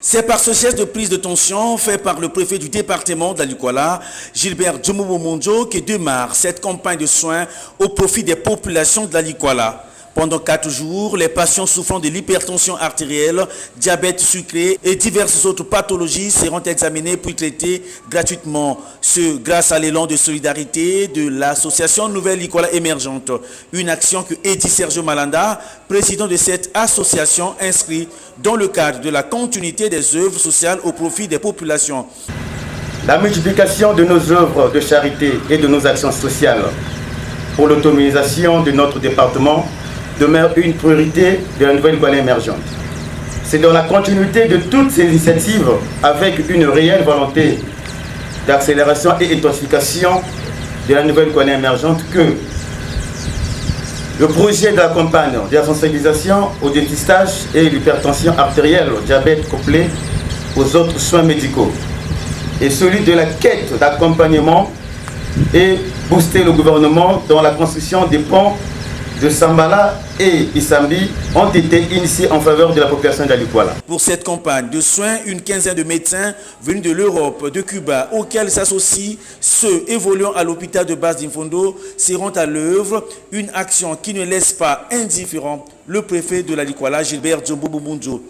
C'est par ce geste de prise de tension fait par le préfet du département de la Likwala, Gilbert Djomobo-Mondjo, qui démarre cette campagne de soins au profit des populations de la Likwala. Pendant 4 jours, les patients souffrant de l'hypertension artérielle, diabète sucré et diverses autres pathologies seront examinés puis traités gratuitement. Ce grâce à l'élan de solidarité de l'association Nouvelle Likwala Émergente. Une action que Eddy Sergio Malanda, président de cette association, inscrit dans le cadre de la continuité des œuvres sociales au profit des populations. La multiplication de nos œuvres de charité et de nos actions sociales pour l'autonomisation de notre département demeure une priorité de la Nouvelle Likwala Émergente. C'est dans la continuité de toutes ces initiatives, avec une réelle volonté d'accélération et intensification de la Nouvelle Likwala Émergente, que le projet de la campagne de la sensibilisation au dépistage et l'hypertension artérielle, au diabète couplé aux autres soins médicaux, et celui de la quête d'accompagnement et booster le gouvernement dans la construction des ponts de Sambala et Isambi ont été initiés en faveur de la population de la Likwala. Pour cette campagne de soins, une quinzaine de médecins venus de l'Europe, de Cuba, auxquels s'associent ceux évoluant à l'hôpital de base d'Infondo, seront à l'œuvre. Une action qui ne laisse pas indifférent le préfet de la Likwala, Gilbert Djomobo-Mondjo.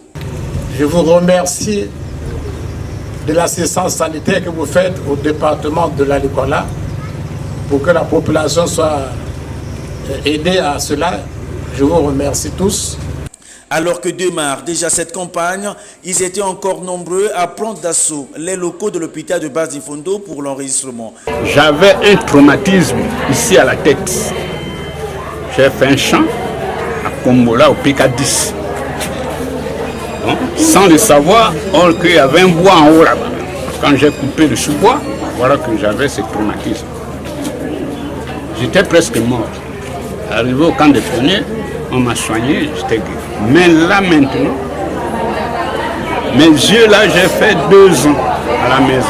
Je vous remercie de l'assistance sanitaire que vous faites au département de la Likwala pour que la population soit aider à cela. Je vous remercie tous. Alors que démarre déjà cette campagne, ils étaient encore nombreux à prendre d'assaut les locaux de l'hôpital de base d'Infondo pour l'enregistrement. J'avais un traumatisme ici à la tête. J'ai fait un champ à Kombola au PK10. Donc, sans le savoir, qu'il y avait un bois en haut là-bas. Quand j'ai coupé le sous-bois, voilà que j'avais ce traumatisme. J'étais presque mort. Arrivé au camp des pionniers, on m'a soigné, j'étais guéri. Mais là maintenant, mes yeux là, j'ai fait 2 ans à la maison.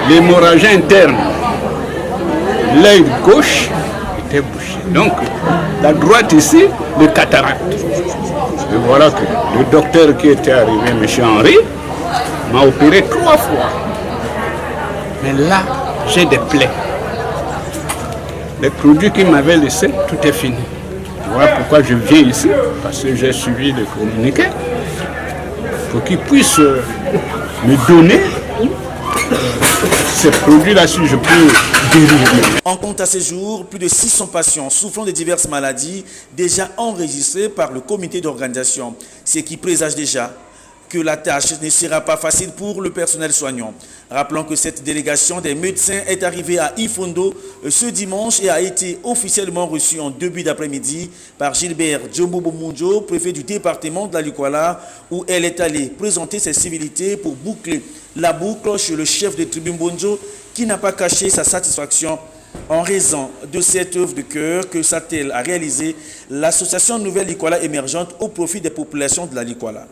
L'hémorragie interne, l'œil gauche était bouché. Donc la droite ici, le cataracte. Et voilà que le docteur qui était arrivé, M. Henri, m'a opéré 3 fois. Mais là, j'ai des plaies. Les produits qu'il m'avait laissés, tout est fini. Voilà pourquoi je viens ici, parce que j'ai suivi le communiqué, pour qu'ils puissent me donner ces produits-là si je peux guérir. On compte à ce jour plus de 600 patients souffrant de diverses maladies déjà enregistrés par le comité d'organisation, ce qui présage déjà que la tâche ne sera pas facile pour le personnel soignant. Rappelons que cette délégation des médecins est arrivée à Infondo ce dimanche et a été officiellement reçue en début d'après-midi par Gilbert Djomobo-Mondjo, préfet du département de la Likwala, où elle est allée présenter ses civilités pour boucler la boucle chez le chef de tribune Mondjo, qui n'a pas caché sa satisfaction en raison de cette œuvre de cœur que s'attelle à réaliser l'association Nouvelle Likwala Émergente au profit des populations de la Likwala.